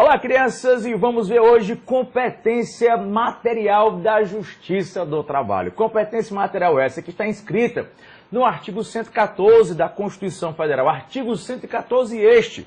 Olá, crianças, e vamos ver hoje competência material da Justiça do Trabalho. Competência material essa que está inscrita no artigo 114 da Constituição Federal. Artigo 114 este,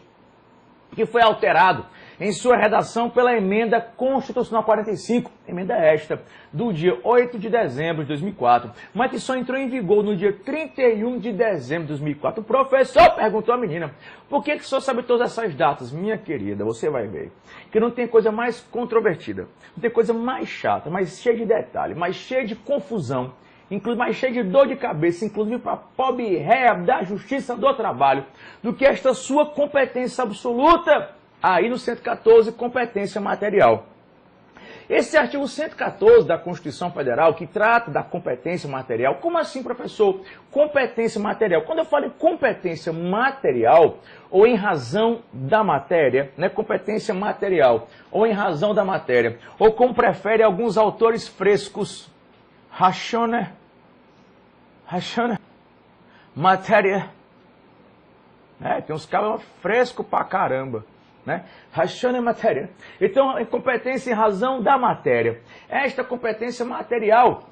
que foi alterado em sua redação pela Emenda Constitucional 45, emenda esta, do dia 8 de dezembro de 2004, mas que só entrou em vigor no dia 31 de dezembro de 2004. O professor perguntou à menina, por que o senhor sabe todas essas datas? Minha querida, você vai ver que não tem coisa mais controvertida, não tem coisa mais chata, mais cheia de detalhe, mais cheia de confusão, inclusive mais cheia de dor de cabeça, inclusive para a pobre réia da Justiça do Trabalho, do que esta sua competência absoluta, aí no 114, competência material. Esse artigo 114 da Constituição Federal, que trata da competência material, como assim, professor? Competência material. Quando eu falo em competência material, ou em razão da matéria, né? Competência material, ou em razão da matéria, ou como preferem alguns autores frescos, rachona, matéria, né? Tem uns caras frescos pra caramba. Né? Rachando em matéria. Então, competência em razão da matéria. Esta competência material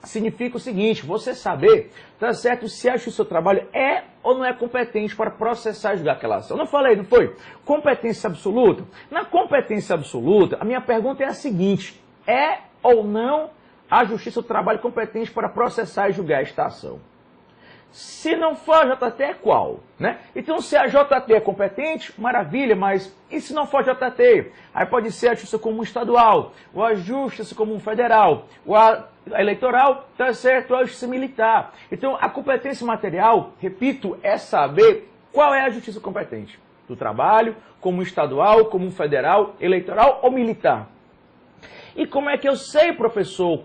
significa o seguinte, você saber, tá certo, se acha o seu trabalho é ou não é competente para processar e julgar aquela ação. Não falei, não foi? Competência absoluta? Na competência absoluta, a minha pergunta é a seguinte, é ou não a Justiça do Trabalho competente para processar e julgar esta ação? Se não for a JT, é qual? Né? Então, se a JT é competente, maravilha, mas e se não for a JT? Aí pode ser a Justiça Comum Estadual, ou a Justiça Comum Federal, ou a Eleitoral, tá certo, ou a Justiça Militar. Então, a competência material, repito, é saber qual é a Justiça competente. Do Trabalho, Comum Estadual, Comum Federal, Eleitoral ou Militar. E como é que eu sei, professor,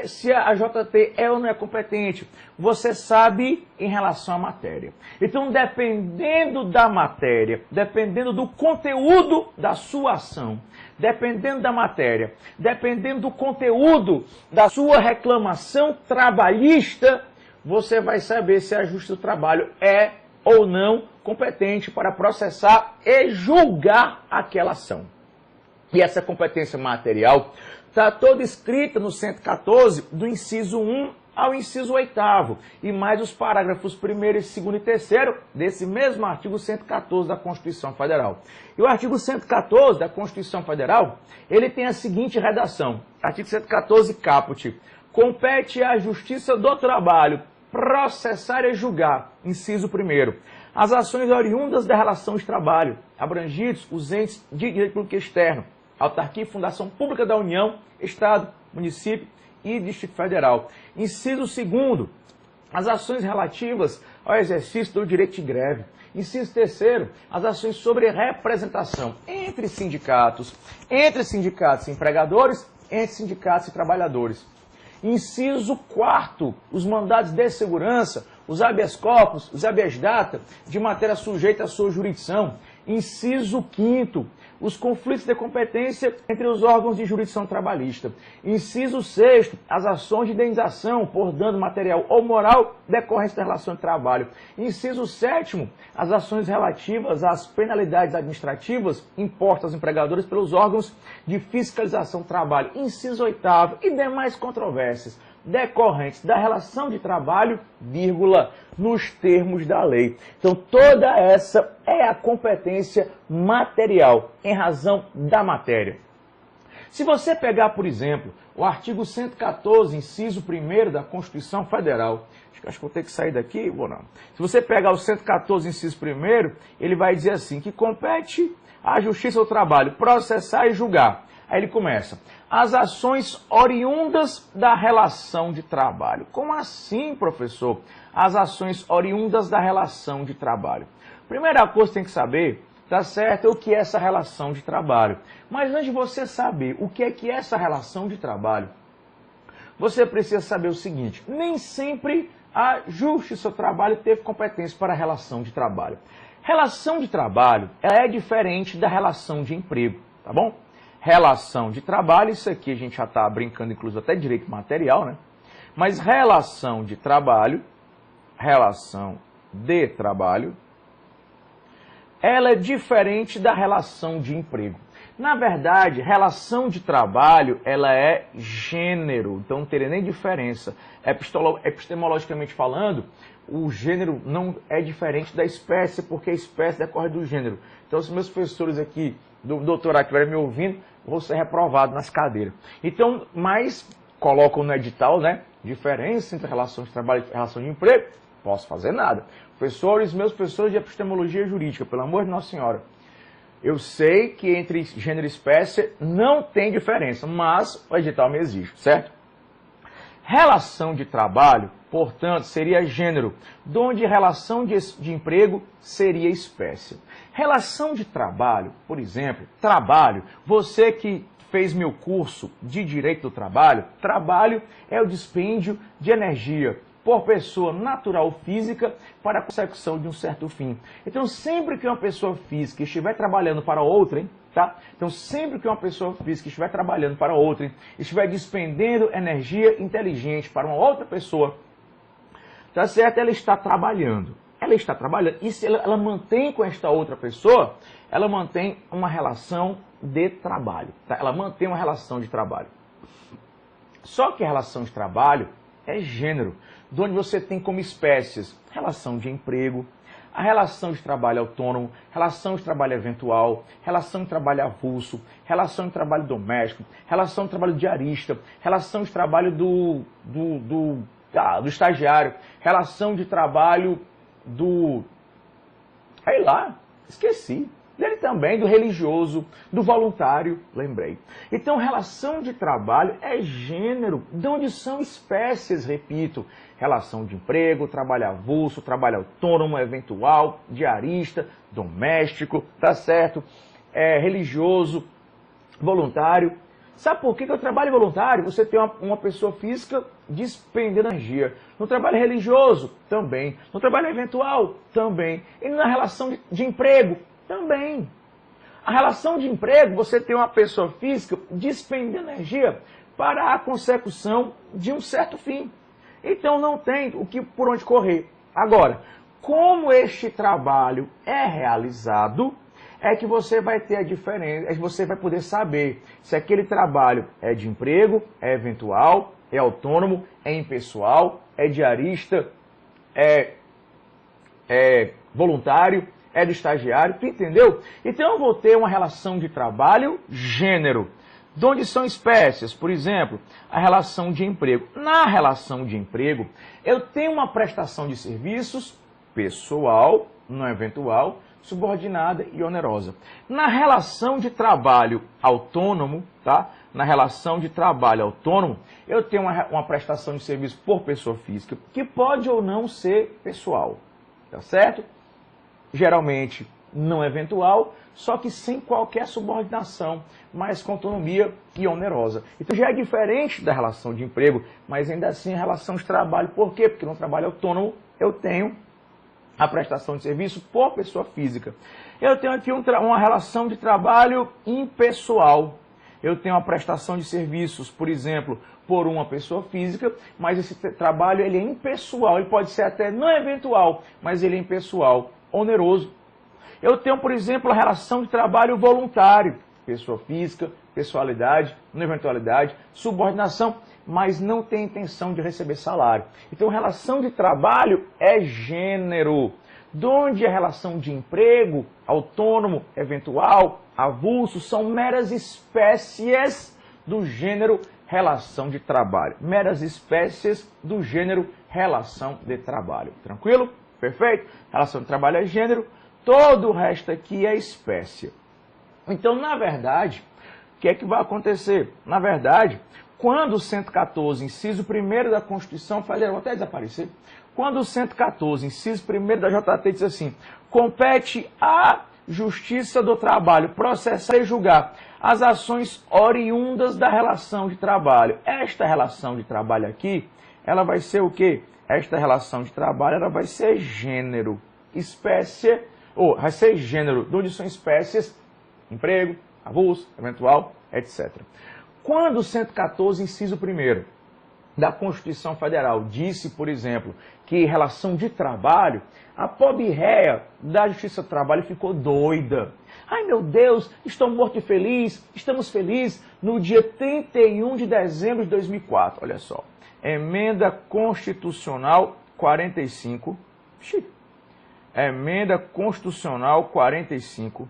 se a JT é ou não é competente? Você sabe em relação à matéria. Então, dependendo da matéria, dependendo do conteúdo da sua ação, dependendo da matéria, dependendo do conteúdo da sua reclamação trabalhista, você vai saber se a Justiça do Trabalho é ou não competente para processar e julgar aquela ação. E essa competência material está toda escrita no 114, do inciso 1 ao inciso 8º, e mais os parágrafos 1º, 2º e 3º desse mesmo artigo 114 da Constituição Federal. E o artigo 114 da Constituição Federal, ele tem a seguinte redação, artigo 114, caput, compete à Justiça do Trabalho processar e julgar, inciso 1º, as ações oriundas da relação de trabalho, abrangidos os entes de direito público externo, autarquia e fundação pública da União, Estado, Município e Distrito Federal. Inciso 2º, as ações relativas ao exercício do direito de greve. Inciso 3º, as ações sobre representação entre sindicatos e empregadores, entre sindicatos e trabalhadores. Inciso 4º, os mandados de segurança, os habeas corpus, os habeas data, de matéria sujeita à sua jurisdição. Inciso 5º, os conflitos de competência entre os órgãos de jurisdição trabalhista. Inciso 6º, as ações de indenização por dano material ou moral decorrentes da relação de trabalho. Inciso 7º, as ações relativas às penalidades administrativas impostas aos empregadores pelos órgãos de fiscalização do trabalho. Inciso 8º e demais controvérsias decorrentes da relação de trabalho, vírgula, nos termos da lei. Então, toda essa é a competência material, em razão da matéria. Se você pegar, por exemplo, o artigo 114, inciso 1º da Constituição Federal, acho que vou ter que sair daqui, vou não. Se você pegar o 114, inciso 1º, ele vai dizer assim, que compete à Justiça do Trabalho processar e julgar. Aí ele começa, as ações oriundas da relação de trabalho. Como assim, professor? As ações oriundas da relação de trabalho. Primeira coisa que tem que saber, tá certo, é o que é essa relação de trabalho. Mas antes de você saber o que é essa relação de trabalho, você precisa saber o seguinte, nem sempre a Justiça do Trabalho teve competência para a relação de trabalho. Relação de trabalho, ela é diferente da relação de emprego, tá bom? Relação de trabalho, isso aqui a gente já está brincando, inclusive até direito material, né? Mas relação de trabalho, ela é diferente da relação de emprego. Na verdade, relação de trabalho, ela é gênero, então não teria nem diferença. Epistemologicamente falando, o gênero não é diferente da espécie, porque a espécie decorre do gênero. Então, se meus professores aqui do doutorado estiverem me ouvindo, vou ser reprovado nas cadeiras. Então, mas colocam no edital, né, diferença entre relação de trabalho e relação de emprego, posso fazer nada. Professores, meus professores de epistemologia jurídica, pelo amor de Nossa Senhora, eu sei que entre gênero e espécie não tem diferença, mas o edital me exige, certo? Relação de trabalho, portanto, seria gênero, onde relação de emprego seria espécie. Relação de trabalho, por exemplo, trabalho, você que fez meu curso de Direito do Trabalho, trabalho é o dispêndio de energia por pessoa natural ou física para a consecução de um certo fim. Então, sempre que uma pessoa física estiver trabalhando para outrem, tá? Então, sempre que uma pessoa física estiver trabalhando para outrem, estiver despendendo energia inteligente para uma outra pessoa, tá certo? Ela está trabalhando. Ela está trabalhando. E se ela mantém com esta outra pessoa, ela mantém uma relação de trabalho. Tá? Ela mantém uma relação de trabalho. Só que a relação de trabalho é gênero, de onde você tem como espécies relação de emprego, a relação de trabalho autônomo, relação de trabalho eventual, relação de trabalho avulso, relação de trabalho doméstico, relação de trabalho diarista, relação de trabalho do estagiário, relação de trabalho sei lá, esqueci. Dele também, do religioso, do voluntário, lembrei. Então, relação de trabalho é gênero, de onde são espécies, repito. Relação de emprego, trabalho avulso, trabalho autônomo, eventual, diarista, doméstico, tá certo? Religioso, voluntário. Sabe por que o trabalho voluntário? Você tem uma pessoa física despendendo energia. No trabalho religioso, também. No trabalho eventual, também. E na relação de emprego, também. A relação de emprego, você tem uma pessoa física despendendo energia para a consecução de um certo fim. Então não tem por onde correr. Agora, como este trabalho é realizado, é que você vai ter a diferença, é que você vai poder saber se aquele trabalho é de emprego, é eventual, é autônomo, é impessoal, é diarista, é voluntário, é do estagiário, tu entendeu? Então eu vou ter uma relação de trabalho gênero, de onde são espécies, por exemplo, a relação de emprego. Na relação de emprego, eu tenho uma prestação de serviços pessoal, não eventual, subordinada e onerosa. Na relação de trabalho autônomo, tá? Na relação de trabalho autônomo, eu tenho uma prestação de serviço por pessoa física, que pode ou não ser pessoal, tá certo? Geralmente não eventual, só que sem qualquer subordinação, mas com autonomia e onerosa. Então já é diferente da relação de emprego, mas ainda assim a relação de trabalho. Por quê? Porque no trabalho autônomo eu tenho a prestação de serviço por pessoa física. Eu tenho aqui uma relação de trabalho impessoal. Eu tenho a prestação de serviços, por exemplo, por uma pessoa física, mas esse trabalho ele é impessoal, ele pode ser até não eventual, mas ele é impessoal, oneroso. Eu tenho, por exemplo, a relação de trabalho voluntário, pessoa física, pessoalidade, não eventualidade, subordinação, mas não tem intenção de receber salário. Então, relação de trabalho é gênero, onde a relação de emprego, autônomo, eventual, avulso, são meras espécies do gênero relação de trabalho. Meras espécies do gênero relação de trabalho. Tranquilo? Perfeito? Relação de trabalho é gênero, todo o resto aqui é espécie. Então, na verdade, o que é que vai acontecer? Na verdade, quando o 114, inciso 1º da Constituição Federal, vou até desaparecer, quando o 114, inciso 1º da JT diz assim, compete à Justiça do Trabalho processar e julgar as ações oriundas da relação de trabalho. Esta relação de trabalho aqui, ela vai ser o quê? Esta relação de trabalho, ela vai ser gênero, espécie, ou vai ser gênero, onde são espécies, emprego, avulso, eventual, etc. Quando o 114, inciso 1º, da Constituição Federal disse, por exemplo, que em relação de trabalho, a pobre réia da Justiça do Trabalho ficou doida. Ai meu Deus, estou morto e feliz, estamos felizes no dia 31 de dezembro de 2004. Olha só, Emenda Constitucional 45, Emenda Constitucional 45,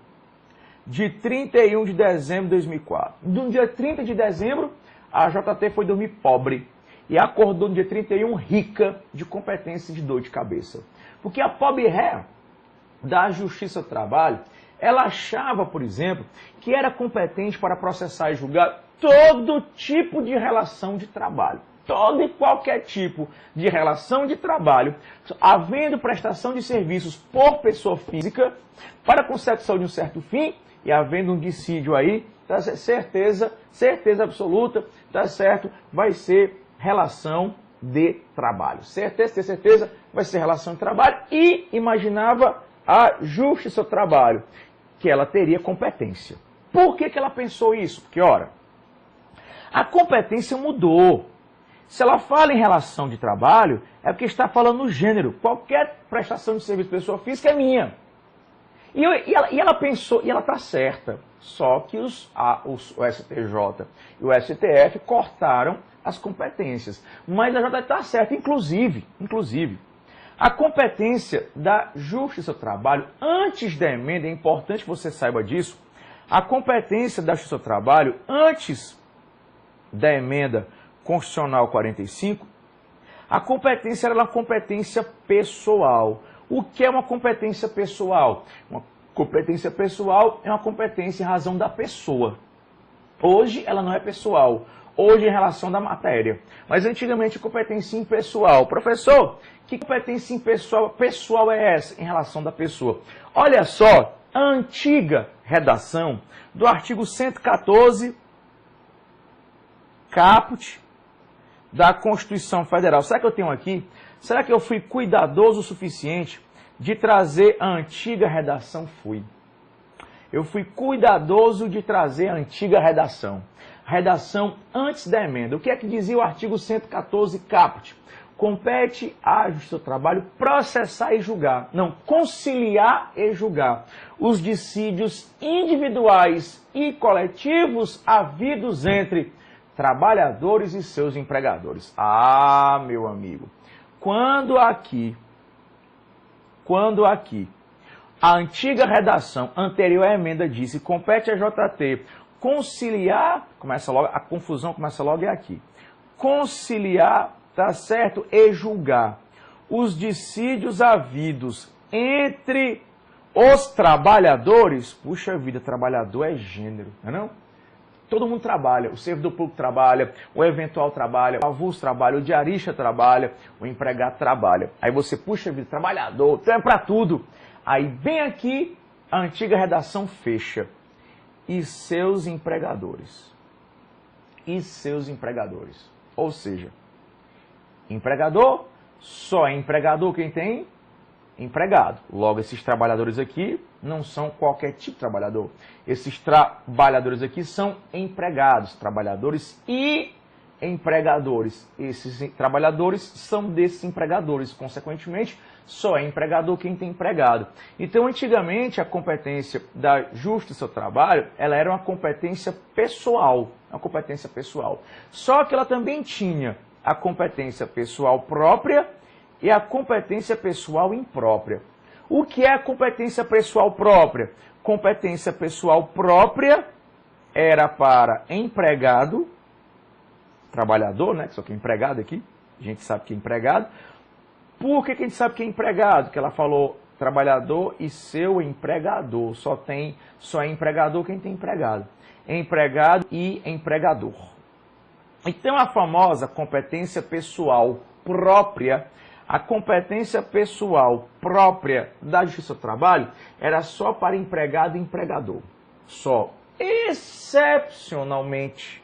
de 31 de dezembro de 2004. No dia 30 de dezembro, a JT foi dormir pobre e acordou no dia 31 rica de competência e de dor de cabeça. Porque a pobre réia da Justiça do Trabalho, ela achava, por exemplo, que era competente para processar e julgar todo tipo de relação de trabalho. Todo e qualquer tipo de relação de trabalho, havendo prestação de serviços por pessoa física para a consecução de um certo fim e havendo um dissídio aí, tá, certeza absoluta, tá certo, vai ser relação de trabalho. Certeza, vai ser relação de trabalho e imaginava a Justiça do Trabalho, que ela teria competência. Por que ela pensou isso? Porque, ora, a competência mudou. Se ela fala em relação de trabalho, é porque está falando no gênero. Qualquer prestação de serviço de pessoa física é minha. E ela pensou, e ela está certa, só que o STJ e o STF cortaram as competências. Mas a JT está certa, inclusive, a competência da Justiça do Trabalho, antes da emenda, é importante que você saiba disso, a competência da Justiça do Trabalho, antes da emenda Constitucional 45, a competência era uma competência pessoal. O que é uma competência pessoal? Uma competência pessoal é uma competência em razão da pessoa. Hoje ela não é pessoal, hoje é em relação da matéria. Mas antigamente competência impessoal. Professor, que competência pessoal é essa em relação da pessoa? Olha só, a antiga redação do artigo 114, caput, da Constituição Federal. Será que eu tenho aqui? Será que eu fui cuidadoso o suficiente de trazer a antiga redação? Fui. Eu fui cuidadoso de trazer a antiga redação. Redação antes da emenda. O que é que dizia o artigo 114, caput? Compete à Justiça do Trabalho processar e julgar. Não, conciliar e julgar os dissídios individuais e coletivos havidos entre trabalhadores e seus empregadores. Ah, meu amigo, quando aqui, a antiga redação anterior à emenda disse, compete à JT conciliar, a confusão começa logo aqui, conciliar, tá certo, e julgar os dissídios havidos entre os trabalhadores. Puxa vida, trabalhador é gênero, não é não? Todo mundo trabalha, o servidor público trabalha, o eventual trabalha, o avulso trabalha, o diarista trabalha, o empregado trabalha. Aí você, puxa vida, trabalhador, então é para tudo. Aí bem aqui, a antiga redação fecha. E seus empregadores. E seus empregadores. Ou seja, empregador, só é empregador quem tem empregado. Logo, esses trabalhadores aqui não são qualquer tipo de trabalhador. Esses trabalhadores aqui são empregados, trabalhadores e empregadores. Esses trabalhadores são desses empregadores. Consequentemente, só é empregador quem tem empregado. Então, antigamente, a competência da Justiça do Trabalho, ela era uma competência pessoal. Uma competência pessoal. Só que ela também tinha a competência pessoal própria e a competência pessoal imprópria. O que é a competência pessoal própria? Competência pessoal própria era para empregado, trabalhador, né? Só que é empregado aqui, a gente sabe que é empregado. Por que a gente sabe que é empregado? Que ela falou trabalhador e seu empregador. Só é empregador quem tem empregado. Empregado e empregador. Então a famosa competência pessoal própria, a competência pessoal própria da Justiça do Trabalho era só para empregado e empregador. Só. Excepcionalmente,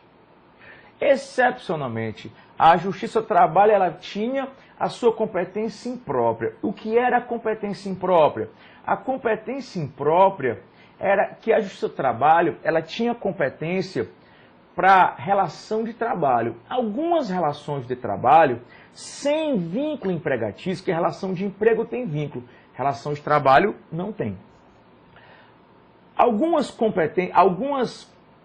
a Justiça do Trabalho ela tinha a sua competência imprópria. O que era a competência imprópria? A competência imprópria era que a Justiça do Trabalho ela tinha competência para relação de trabalho. Algumas relações de trabalho sem vínculo empregatício, que a relação de emprego tem vínculo, relação de trabalho não tem. Algumas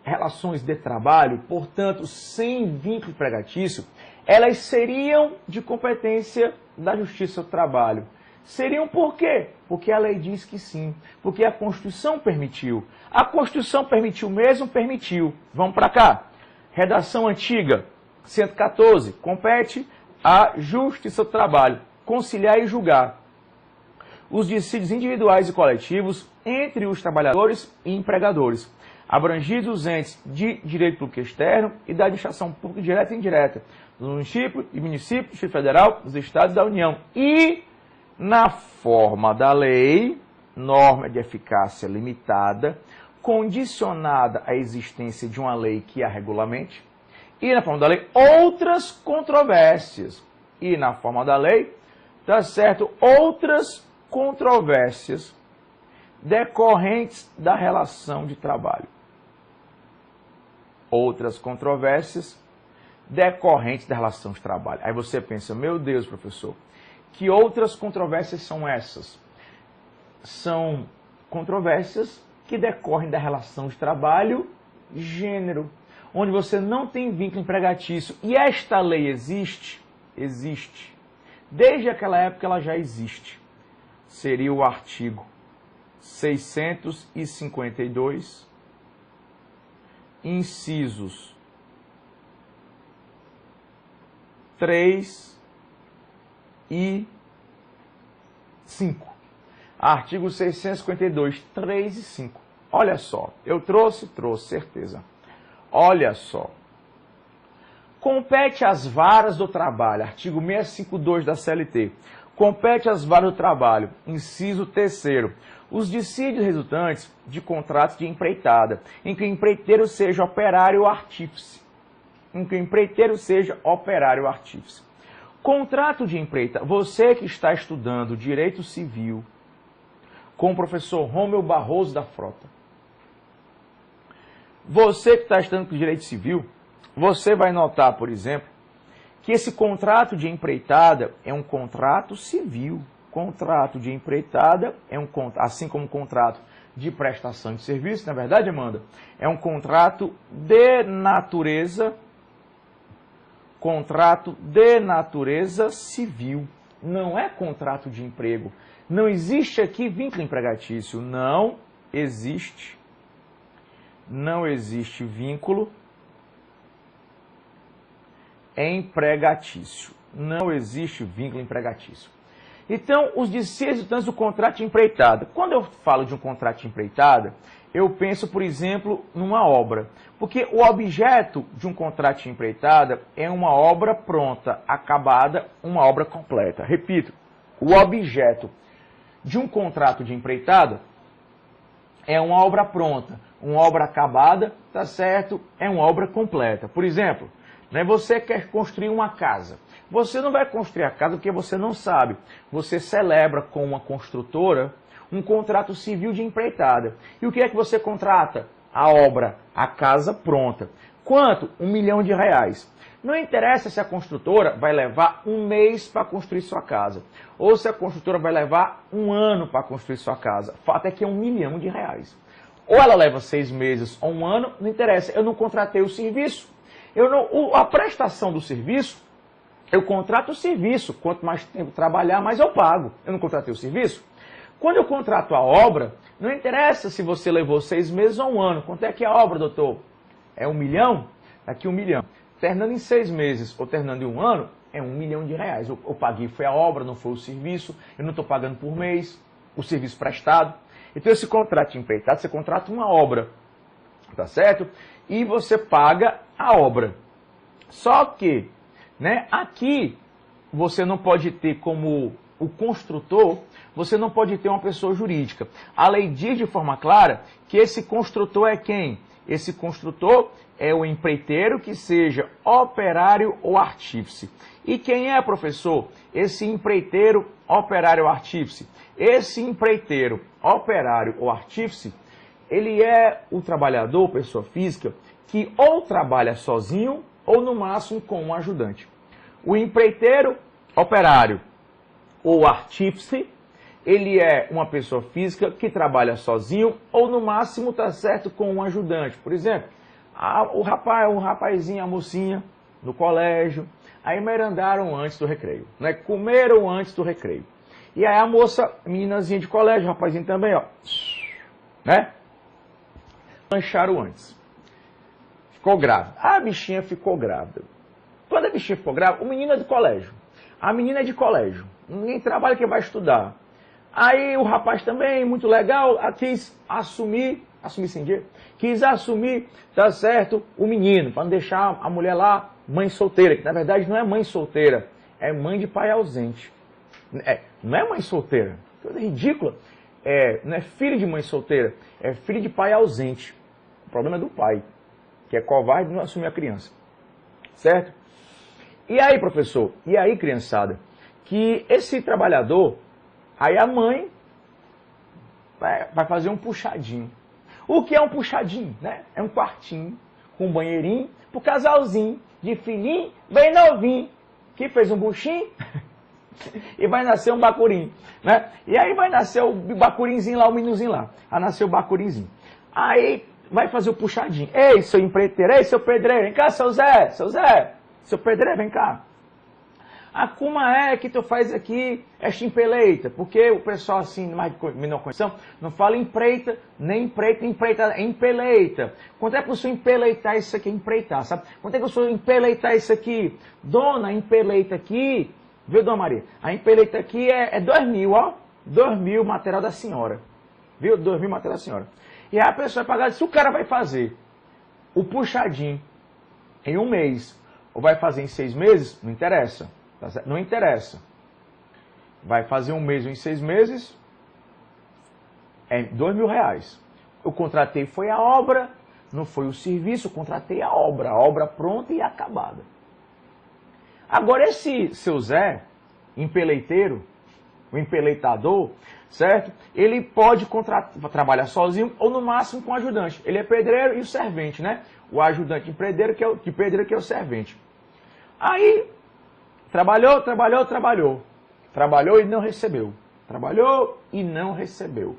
relações de trabalho, portanto, sem vínculo empregatício, elas seriam de competência da Justiça do Trabalho. Seriam por quê? Porque a lei diz que sim, porque a Constituição permitiu. A Constituição permitiu mesmo? Permitiu. Vamos para cá. Redação antiga, 114, compete à Justiça do Trabalho conciliar e julgar os dissídios individuais e coletivos entre os trabalhadores e empregadores, abrangidos os entes de direito público externo e da administração pública direta e indireta, do município, Distrito Federal, dos Estados e da União, e na forma da lei, norma de eficácia limitada, condicionada à existência de uma lei que a regulamente, e na forma da lei, outras controvérsias. E na forma da lei, tá certo, outras controvérsias decorrentes da relação de trabalho. Outras controvérsias decorrentes da relação de trabalho. Aí você pensa, meu Deus, professor, que outras controvérsias são essas? São controvérsias que decorrem da relação de trabalho gênero, onde você não tem vínculo empregatício. E esta lei existe? Existe. Desde aquela época ela já existe. Seria o artigo 652, incisos 3 e 5. Artigo 652, 3 e 5. Olha só, eu trouxe, certeza. Olha só. Compete às varas do trabalho, artigo 652 da CLT. Compete às varas do trabalho, inciso 3º, os dissídios resultantes de contratos de empreitada, em que o empreiteiro seja operário ou artífice. Contrato de empreitada. Você que está estudando Direito Civil com o professor Rômulo Barroso da Frota. Você que está estudando Direito Civil, você vai notar, por exemplo, que esse contrato de empreitada é um contrato civil. Contrato de empreitada é um contrato, assim como contrato de prestação de serviço, na verdade, Amanda, é um contrato de natureza civil. Não é contrato de emprego. Não existe aqui vínculo empregatício. Não existe vínculo empregatício. Não existe vínculo empregatício. Então, os dissídios resultantes do contrato de empreitada. Quando eu falo de um contrato de empreitada, eu penso, por exemplo, numa obra. Porque o objeto de um contrato de empreitada é uma obra pronta, acabada, uma obra completa. Repito, o objeto de um contrato de empreitada é uma obra pronta, uma obra acabada, tá certo? É uma obra completa. Por exemplo, né, você quer construir uma casa. Você não vai construir a casa porque você não sabe. Você celebra com uma construtora um contrato civil de empreitada. E o que é que você contrata? A obra, a casa pronta. Quanto? R$1 milhão. Não interessa se a construtora vai levar um mês para construir sua casa, ou se a construtora vai levar um ano para construir sua casa. O fato é que é R$1 milhão. Ou ela leva 6 meses ou um ano, não interessa. Eu não contratei o serviço. A prestação do serviço, eu contrato o serviço. Quanto mais tempo trabalhar, mais eu pago. Eu não contratei o serviço. Quando eu contrato a obra, não interessa se você levou 6 meses ou um ano. Quanto é que é a obra, doutor? É R$1 milhão? Aqui R$1 milhão. Terminando em 6 meses ou terminando em um ano, é R$1 milhão. Eu paguei, foi a obra, não foi o serviço. Eu não estou pagando por mês o serviço prestado. Então, esse contrato de empreitada, você contrata uma obra, tá certo? E você paga a obra. Só que, né, aqui, você não pode ter como o construtor, você não pode ter uma pessoa jurídica. A lei diz de forma clara que esse construtor é quem? Esse construtor é o empreiteiro que seja operário ou artífice. E quem é, professor? Esse empreiteiro, operário ou artífice. Esse empreiteiro, operário ou artífice, ele é o trabalhador, pessoa física, que ou trabalha sozinho ou no máximo com um ajudante. O empreiteiro, operário ou artífice, ele é uma pessoa física que trabalha sozinho ou no máximo, tá certo, com um ajudante. Por exemplo, o rapazinho, a mocinha no colégio, aí merendaram antes do recreio, né? Comeram antes do recreio. E aí a moça, meninazinha de colégio, rapazinho também, ó, né? Lancharam antes. Ficou grávida. A bichinha ficou grávida. Quando a bichinha ficou grávida, o menino é de colégio. A menina é de colégio. Ninguém trabalha que vai estudar. Aí o rapaz também, muito legal, quis assumir sem dinheiro, quis assumir, tá certo, o menino, para não deixar a mulher lá, mãe solteira, que na verdade não é mãe solteira, é mãe de pai ausente. Não é mãe solteira, coisa ridícula. Não é filho de mãe solteira, é filho de pai ausente. O problema é do pai, que é covarde e não assume a criança. Certo? E aí, professor, e aí, criançada, que esse trabalhador, aí a mãe vai fazer um puxadinho. O que é um puxadinho, né? É um quartinho com um banheirinho pro casalzinho de filhinho bem novinho, que fez um buchinho e vai nascer um bacurinho, né? E aí vai nascer o bacurinzinho lá, o meninozinho lá. Vai nascer o bacurinzinho. Aí vai fazer o puxadinho. Ei, seu empreiteiro, ei, seu pedreiro, vem cá, seu Zé, seu pedreiro, vem cá. A como é que tu faz aqui esta empeleita? Porque o pessoal assim, mais de menor condição, não fala empreita, nem empreita, é empeleita. Quanto é que eu sou empeleitar isso aqui? Empreitar, sabe? Quanto é que eu sou empeleitar isso aqui? Dona, empeleita aqui, viu, dona Maria? A empeleita aqui é 2.000, ó. 2.000 material da senhora. Viu? 2.000 material da senhora. E aí a pessoa vai pagar, se o cara vai fazer o puxadinho em 1 mês, ou vai fazer em 6 meses, não interessa. Tá certo? Não interessa. Vai fazer 1 mês ou em 6 meses, é R$2.000. Eu contratei foi a obra, não foi o serviço, eu contratei a obra pronta e acabada. Agora esse seu Zé, empeleiteiro, o empeleitador, certo? Ele pode trabalhar sozinho ou no máximo com ajudante. Ele é pedreiro e o servente, né? O ajudante pedreiro que é o servente. Aí trabalhou. Trabalhou e não recebeu. Trabalhou e não recebeu.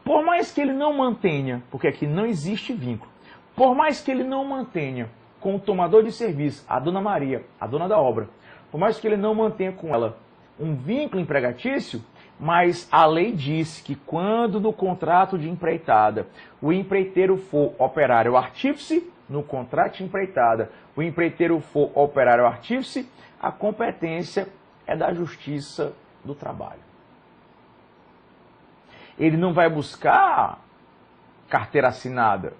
Por mais que ele não mantenha, porque aqui não existe vínculo, por mais que ele não mantenha com o tomador de serviço, a dona Maria, a dona da obra, por mais que ele não mantenha com ela um vínculo empregatício, mas a lei diz que quando no contrato de empreitada o empreiteiro for operário ou artífice, no contrato de empreitada o empreiteiro for operário ou artífice, a competência é da Justiça do Trabalho. Ele não vai buscar carteira assinada,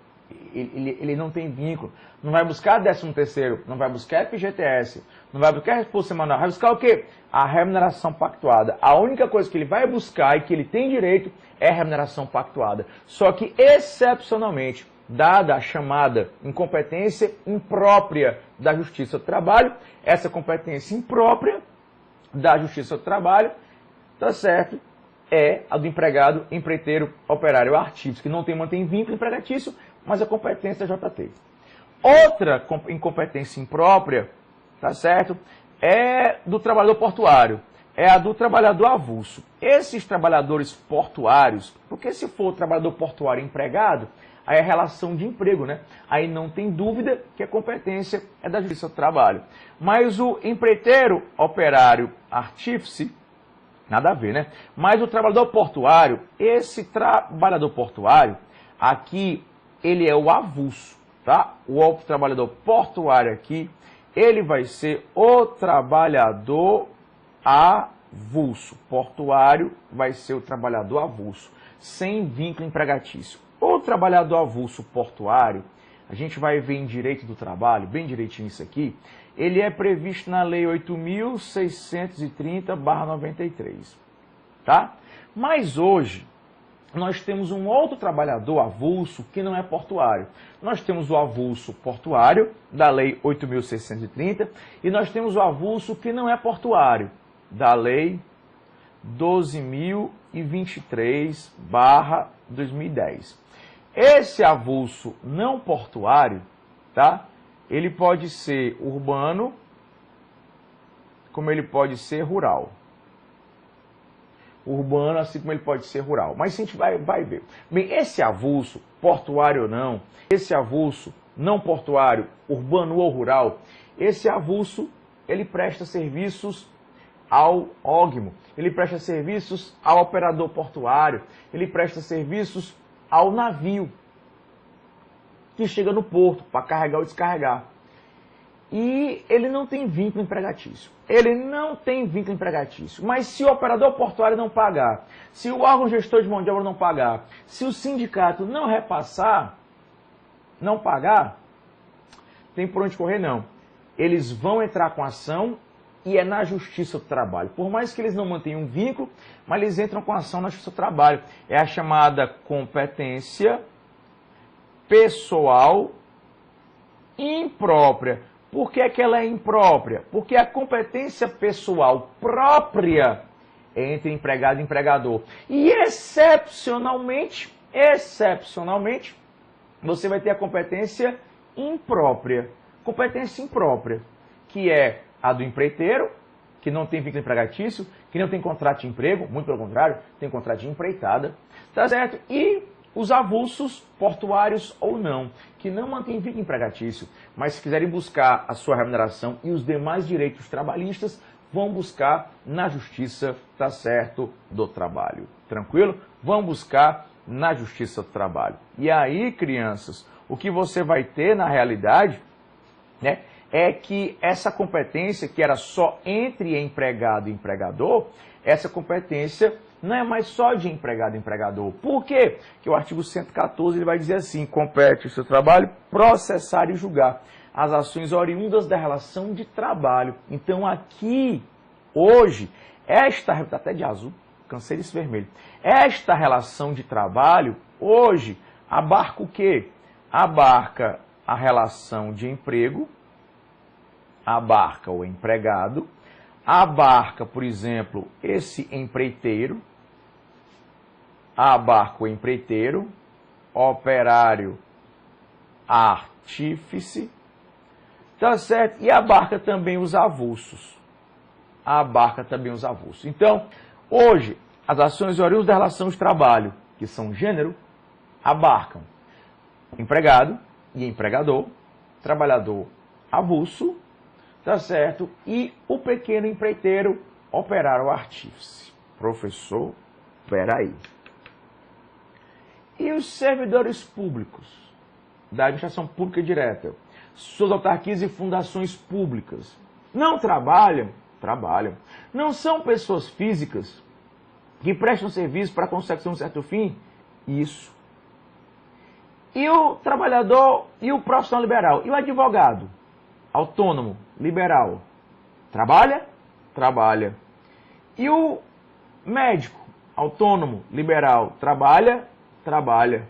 ele não tem vínculo, não vai buscar 13º, não vai buscar FGTS, não vai buscar reforço semanal, vai buscar o quê? A remuneração pactuada. A única coisa que ele vai buscar e que ele tem direito é a remuneração pactuada. Só que, excepcionalmente, dada a chamada incompetência imprópria da Justiça do Trabalho, essa competência imprópria da Justiça do Trabalho, tá certo, é a do empregado, empreiteiro, operário, artífice, que não mantém vínculo empregatício, mas a competência da JT. Outra incompetência imprópria, tá certo, é do trabalhador portuário, é a do trabalhador avulso. Esses trabalhadores portuários, porque se for o trabalhador portuário empregado, aí é relação de emprego, né? Aí não tem dúvida que a competência é da Justiça do Trabalho. Mas o empreiteiro, operário, artífice, nada a ver, né? Mas o trabalhador portuário, esse trabalhador portuário, aqui ele é o avulso, tá? O trabalhador portuário aqui, ele vai ser o trabalhador avulso. Portuário vai ser o trabalhador avulso, sem vínculo empregatício. O trabalhador avulso portuário, a gente vai ver em direito do trabalho, bem direitinho isso aqui, ele é previsto na Lei 8.630/93, tá? Mas hoje, nós temos um outro trabalhador avulso que não é portuário. Nós temos o avulso portuário, da Lei 8.630, e nós temos o avulso que não é portuário, da Lei 12.023/2010. Esse avulso não portuário, tá? Ele pode ser urbano, como ele pode ser rural. Urbano, assim como ele pode ser rural. Mas a gente vai ver. Bem, esse avulso, portuário ou não, esse avulso não portuário, urbano ou rural, esse avulso, ele presta serviços ao ógmo, ele presta serviços ao operador portuário, ele presta serviços ao navio que chega no porto para carregar ou descarregar. E ele não tem vínculo empregatício. Ele não tem vínculo empregatício. Mas se o operador portuário não pagar, se o órgão gestor de mão de obra não pagar, se o sindicato não repassar, não pagar, tem por onde correr não. Eles vão entrar com ação e é na Justiça do Trabalho. Por mais que eles não mantenham um vínculo, mas eles entram com ação na Justiça do Trabalho. É a chamada competência pessoal imprópria. Por que que ela é imprópria? Porque a competência pessoal própria é entre empregado e empregador. E excepcionalmente, você vai ter a competência imprópria. Competência imprópria, que é a do empreiteiro, que não tem vínculo empregatício, que não tem contrato de emprego, muito pelo contrário, tem contrato de empreitada, tá certo? E os avulsos portuários ou não, que não mantêm vínculo empregatício, mas se quiserem buscar a sua remuneração e os demais direitos trabalhistas, vão buscar na Justiça, tá certo, do Trabalho. Tranquilo? Vão buscar na Justiça do Trabalho. E aí, crianças, o que você vai ter na realidade, né, é que essa competência, que era só entre empregado e empregador, essa competência não é mais só de empregado e empregador. Por quê? Porque o artigo 114 ele vai dizer assim, compete o seu trabalho processar e julgar as ações oriundas da relação de trabalho. Então aqui, hoje, está até de azul, cansei desse vermelho, esta relação de trabalho, hoje, abarca o quê? Abarca a relação de emprego, abarca o empregado, abarca, por exemplo, esse empreiteiro, abarca o empreiteiro, operário, artífice, tá certo? E abarca também os avulsos. Abarca também os avulsos. Então, hoje, as ações oriundas da relação de trabalho, que são gênero, abarcam empregado e empregador, trabalhador avulso, tá certo? E o pequeno empreiteiro, operário ou artífice. Professor, peraí. E os servidores públicos da administração pública direta, suas autarquias e fundações públicas, não trabalham? Trabalham. Não são pessoas físicas que prestam serviço para a consecução de um certo fim? Isso. E o trabalhador e o profissional liberal? E o advogado? Autônomo, liberal? Trabalha? Trabalha. E o médico? Autônomo, liberal? Trabalha? Trabalha.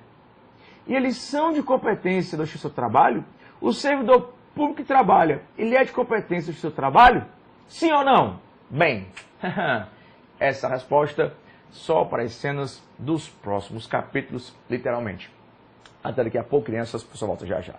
E eles são de competência da Justiça do Trabalho? O servidor público que trabalha, ele é de competência da Justiça do Trabalho? Sim ou não? Bem, essa é a resposta só para as cenas dos próximos capítulos, literalmente. Até daqui a pouco, crianças, por sua volta já já.